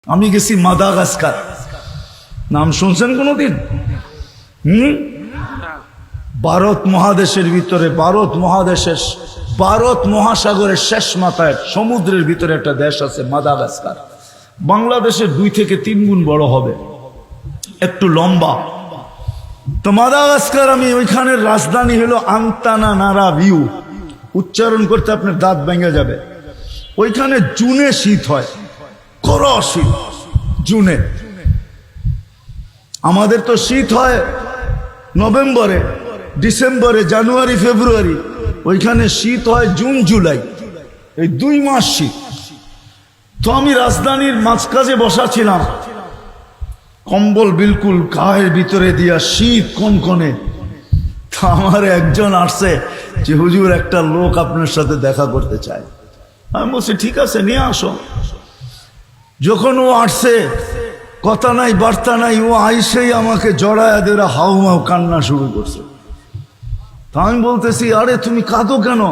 আমি গেছি মাদাগাস্কার, নাম শুনছেন কোনোদিন? ভারত মহাদেশের ভিতরে, ভারত মহাসাগরের শেষ মাথায় সমুদ্রের ভিতরে একটা দেশ আছে মাদাগাস্কার। বাংলাদেশের 2 থেকে 3 গুণ বড় হবে, একটু লম্বা। তো মাদাগাস্কার, আমি ওইখানের রাজধানী হলো আন্তানানারাভিউ। উচ্চারণ করতে আপনার দাঁত ভেঙে যাবে। ওইখানে জুনে শীত হয়, কড়া শীত জুনে। আমাদের তো শীত হয় নভেম্বরে, ডিসেম্বরে, জানুয়ারি, ফেব্রুয়ারি। ওইখানে শীত হয় জুন, জুলাই, এই 2 মাস শীত। তো আমি রাজধানীর মাঝখানে বসা ছিলাম, কম্বল বিলকুল গায়ের ভিতরে দিয়া, শীত কনকনে। তো আমার একজন আসছে যে হুজুর একটা লোক আপনার সাথে দেখা করতে চায়। আমি বলছি ঠিক আছে, নিয়ে আসো। যখন ও আসছে, কথা নাই বার্তা নাই, ও আইসেই আমাকে জড়ায় দেরা হাউমাউ কান্না শুরু করছে। তা আমি বলতেছি, আরে তুমি কাঁদো কেন?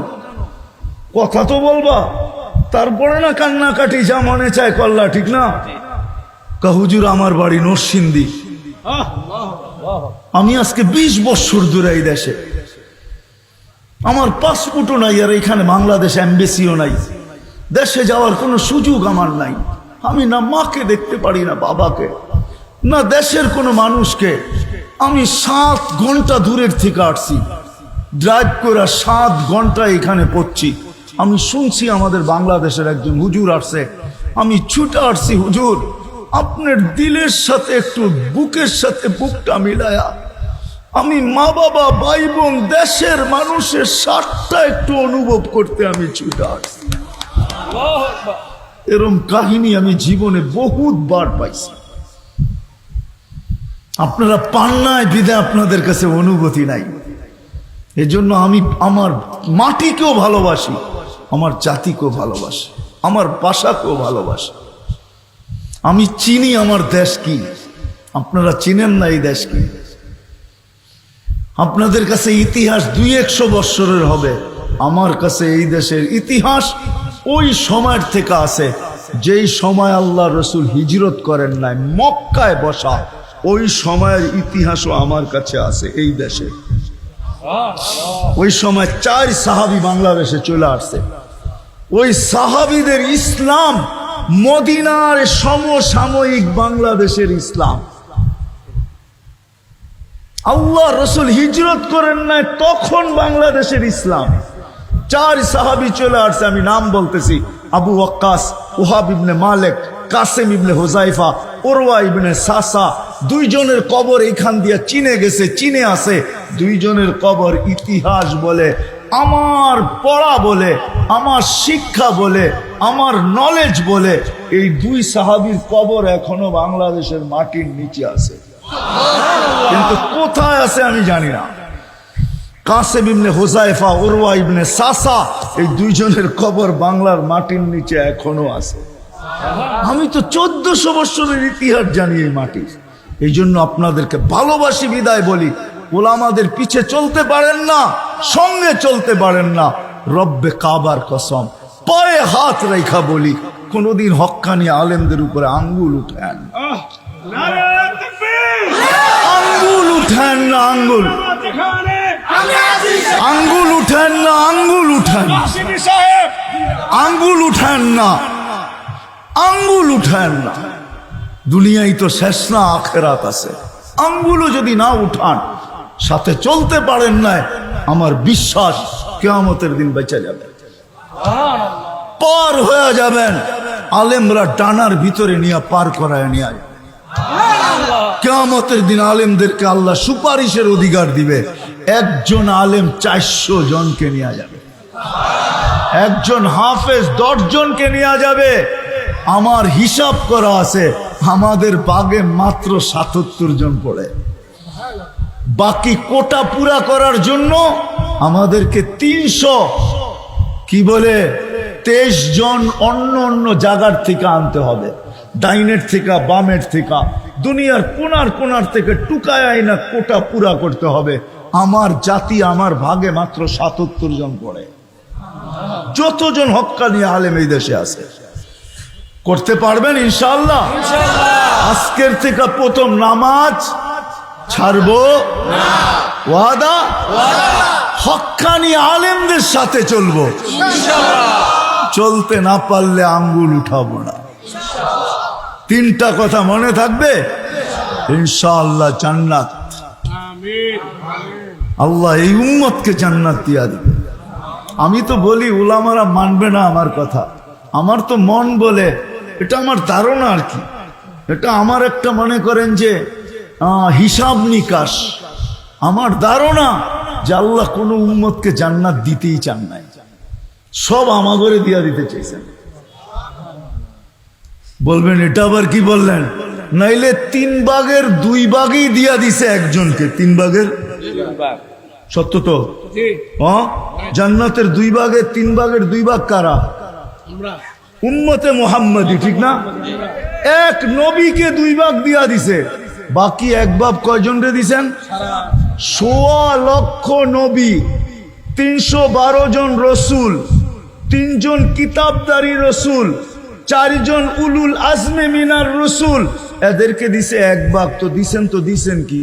কথা তো বলবা, তারপরে না কান্নাকাটি, যা মনে চায় করলা, ঠিক না? হুজুর আমার বাড়ি নরসিংদী, আমি আজকে 20 বছর দূরে এই দেশে, আমার পাসপোর্টও নাই, আর এখানে বাংলাদেশ এমবেসিও নাই, দেশে যাওয়ার কোনো সুযোগ আমার নাই। আমি না মাকে দেখতে পারি, না বাবাকে, না দেশের কোনো মানুষকে। আমি 7 ঘন্টা দূরের থেকে আসছি, ড্রাইভ করে 7 ঘন্টা এখানে পড়ছি। আমি শুনছি আমাদের বাংলাদেশের একজন হুজুর আসছে, আমি ছুটে আসছি, হুজুর আপনার দিলের সাথে একটু বুকের সাথে বুকটা মিলায়া আমি মা বাবা ভাই বোন দেশের মানুষের স্বাদটা একটু অনুভব করতে আমি ছুটে আসছি। এরকম কাহিনী আমি জীবনে বহুতবার পাইছি। আপনারা পান নাই বিধে আপনাদের কাছে অনুভূতি নাই। এজন্য আমি আমার মাটিকেও ভালোবাসি, আমার জাতিকেও ভালোবাসি, আমার ভাষাকেও ভালোবাসি। আমি চিনি আমার দেশ কি, আপনারা চিনেন না এই দেশ কি। আপনাদের কাছে ইতিহাস 200-100 বৎসরের হবে, আমার কাছে এই দেশের ইতিহাস ওই সময়ের থেকে আছে যেই সময় আল্লাহ রসুল হিজরত করেন নাই, মক্কায় বসা ওই সময়ের ইতিহাসও আমার কাছে আছে এই দেশে। ওই সময় 4 সাহাবী বাংলাদেশে চলে আসছে। ওই সাহাবীদের ইসলাম মদিনার সমসাময়িক বাংলাদেশের ইসলাম। আল্লাহ রসুল হিজরত করেন নাই তখন বাংলাদেশের ইসলাম। 4 সাহাবী চলে আসছে, আমি নাম বলতেছি, আবু ওয়াক্কাস, ওহাব ইবনে মালিক, কাসেম ইবনে হুযায়ফা, উরওয়া ইবনে সাসা। 2 জনের কবর এইখান দিয়ে চীনে গেছে, চীনে আছে। 2 জনের কবর ইতিহাস বলে, আমার পড়া বলে, আমার শিক্ষা বলে, আমার নলেজ বলে, এই 2 সাহাবীর কবর এখনো বাংলাদেশের মাটির নিচে আছে। কিন্তু কোথায় আছে আমি জানি না। কাসেম ইবনে হুযায়ফা, উরওয়া ইবনে সাসা, এই 2 জনের কবর বাংলার মাটির নিচে এখনো আছে। আমি তো 1400 বছরের ইতিহাস জানি এই মাটির। এই জন্য আপনাদেরকে ভালোবাসি বিদায় বলি, ওলামাদের পিছে চলতে পারেন না, সঙ্গে চলতে পারেন না, রব্বে কাবার কসম পায়ে হাত রেখা বলি, কোনদিন হক্কানি আলেমদের উপরে আঙ্গুল উঠেন, আঙ্গুল উঠেন না, আঙ্গুল উঠেন না, আঙ্গুল উঠেন, আঙ্গুল উঠেন না, আঙ্গুল উঠেন না। দুনিয়ায় তো শেষ না, আখেরাত আছে। আঙ্গুলও যদি না উঠান, সাথে চলতে পারেন না, আমার বিশ্বাস কিয়ামতের দিন বেঁচে যাবে, পার হয়ে যাবেন। আলেমরা ডানার ভিতরে নিয়ে পার করায় নিয়ে আসবে। কিয়ামতের দিন আলেমদেরকে আল্লাহ সুপারিশের অধিকার দিবে। একজন আলেম 400 জনকে নিয়ে যাবে, একজন হাফেজ 10 জনকে নিয়ে যাবে। আমার হিসাব করা আছে, আমাদের বাগে মাত্র 77 জন পড়ে। বাকি কোটা পুরা করার জন্য আমাদেরকে 323 জন অন্য অন্য জায়গার থেকে আনতে হবে, ডাইনের থেকে, বামের থেকে, দুনিয়ার কোনার কোনার থেকে টুকায় আইনা কোটা পুরা করতে হবে। আমার জাতি, আমার ভাগে মাত্র 77 জন পড়ে। যতজন হক্কানি আলেম এই দেশে আছে, করতে পারবেন ইনশাআল্লাহ? আজকের থেকে প্রথম নামাজ ছাড়বো না। ওয়াদা? হক্কানি আলেমদের সাথে চলবো চলতে না পারলে আঙ্গুল উঠাবো না। তিনটা কথা মনে থাকবে ইনশাআল্লাহ। জান্নাত, আল্লাহ এই উম্মতকে জান্নাত দিয়া দিবে। আমি তো বলি উলামারা মানবে না আমার কথা, আমার তো মন বলে, এটা আমার ধারণা আর কি, এটা আমার একটা মনে করেন যে হিসাব নিকাশ। আমার ধারণা যে আল্লাহ কোনো উম্মতকে জান্নাত দিতেই চান নাই, সব আমাগরে দিয়া দিতে চাইছেন। বলবেন এটা আবার কি বললেন? নাইলে 3 ভাগের 2 ভাগই দিয়া দিছে একজনকে। 3 ভাগের সত্য তো? জান্নাতের 2 ভাগের 3 ভাগের 2 ভাগ কারা? উম্মতে মুহাম্মাদি, ঠিক না? এক নবীকে 2 ভাগ দিয়া দিছে, বাকি 1 ভাগ কয়জন রে দিছেন? 1.25 লক্ষ নবী, 312 জন রসুল, 3 জন কিতাবদারি রসুল, 4 জন উলুল আজমে মিনার রসুল, এদেরকে দিছে 1 ভাগ। তো দিছেন কি?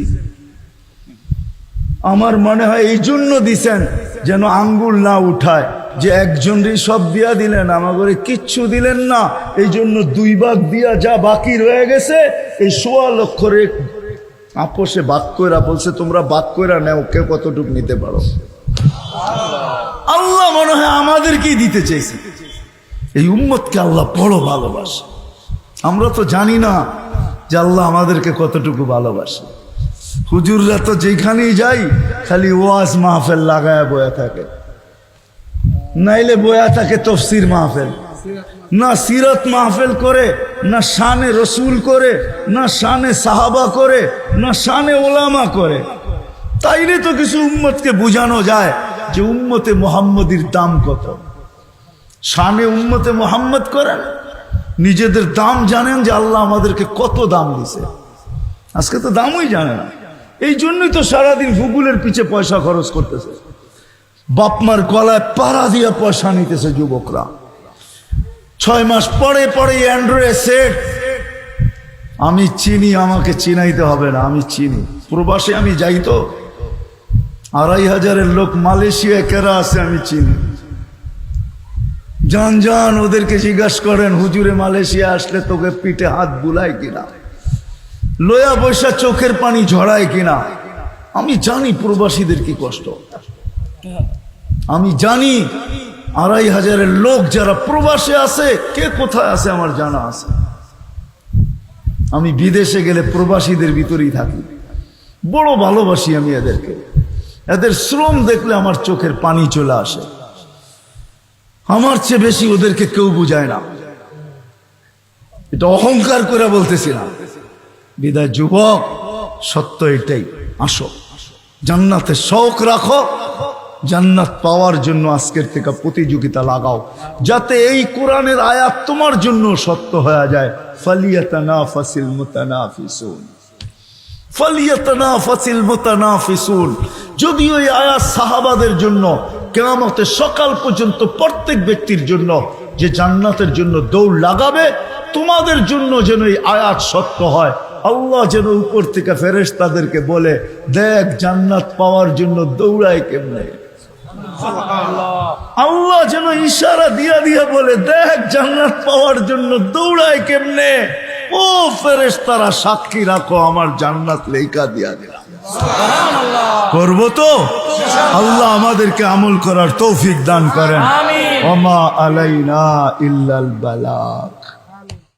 আমার মনে হয় এই জন্য দিছেন যেন আঙ্গুল না উঠায় যে একজনই সব দিয়া দিলেন, আমাকে কিচ্ছু দিলেন না। এই জন্য 2 ভাগ দিয়া যা বাকি রয়ে গেছে এই 1.25 লক্ষর আপোষে ভাগ কইরা বলছে তোমরা ভাগ কইরা নেও, কে কতটুকু নিতে পারো। আল্লাহ মনে হয় আমাদেরকেই দিতে চাইছে। এই উম্মতকে আল্লাহ বড় ভালোবাসে। আমরা তো জানি না যে আল্লাহ আমাদেরকে কতটুকু ভালোবাসে। হুজুররা তো যেখানেই যাই খালি ওয়াজ মাহফিল লাগায় বয়া থাকে, নাইলে বয়া থাকে তফসির মাহফিল, না সিরত মাহফিল করে, না শানে রসুল করে, না শানে সাহাবা করে, না শানে ওলামা করে। তাইলে তো কিছু উম্মতকে বুঝানো যায় যে উম্মতে মুহাম্মদীর দাম কত। শানে উম্মতে মুহাম্মদ করেন, নিজেদের দাম জানেন যে আল্লাহ আমাদেরকে কত দাম দিছে। আজকে তো দামই জানে না, এই জন্যই তো সারাদিন ভূগোলের পিছে পয়সা খরচ করতেছে, বাপমার গলায় পাড়া দিয়ে পয়সা নিতেছে যুবকরা। 6 মাস পরে পরে অ্যান্ড্রয়েড সেট। আমি চিনি, আমাকে চিনাইতে হবে না, আমি চিনি। প্রবাসে আমি যাই তো, 2500 লোক মালয়েশিয়ায় কেরা আছে আমি চিনি। যান ওদেরকে জিজ্ঞাসা করেন হুজুরে মালয়েশিয়া আসলে তোকে পিঠে হাত বুলায় কিনা, লয়া বৈশা চোখের পানি ঝরায় কিনা। আমি জানি প্রবাসীদের কি কষ্ট, আমি জানি 2500 লোক যারা প্রবাসে আছে কে কোথায় আছে আমার জানা আছে। আমি বিদেশে গেলে প্রবাসীদের ভিতরেই থাকি, বড় ভালোবাসি আমি এদেরকে। এদের শ্রম দেখলে আমার চোখের পানি চলে আসে। আমার চেয়ে বেশি ওদেরকে কেউ বুঝায় না, এটা অহংকার করে বলতেছি না। বিদায় যুবক, সত্য এটাই, আসো জান্নাতে শৌক রাখো, জান্নাত পাওয়ার জন্য আজকের থেকে প্রতিযোগিতা লাগাও, যাতে এই কোরআনের আয়াত তোমার জন্য সত্য হয়ে যায়। ফালিয়াতানাফাসিল মুতানাফিসুন, ফালিয়াতানাফাসিল মুতানাফিসুন। যদিও এই আয়াত সাহাবাদের জন্য, কিয়ামতের সকাল পর্যন্ত প্রত্যেক ব্যক্তির জন্য যে জান্নাতের জন্য দৌড় লাগাবে, তোমাদের জন্য যেন এই আয়াত সত্য হয়। আল্লাহ যেন উপর থেকে ফেরেশতাদেরকে বলে, দেখ জান্নাত পাওয়ার জন্য দৌড়ায় কেমনে। আল্লাহ যেন ইশারা দিয়া বলে, দেখ জান্নাত পাওয়ার জন্য দৌড়ায় কেমনে। ও ফেরেশতারা সাক্ষী রাখো, আমার জান্নাত লেখা দিয়া দিলাম। করবো তো? আল্লাহ আমাদেরকে আমল করার তৌফিক দান করেন। ওমা আলাইনা ইল্লাল বালাগ।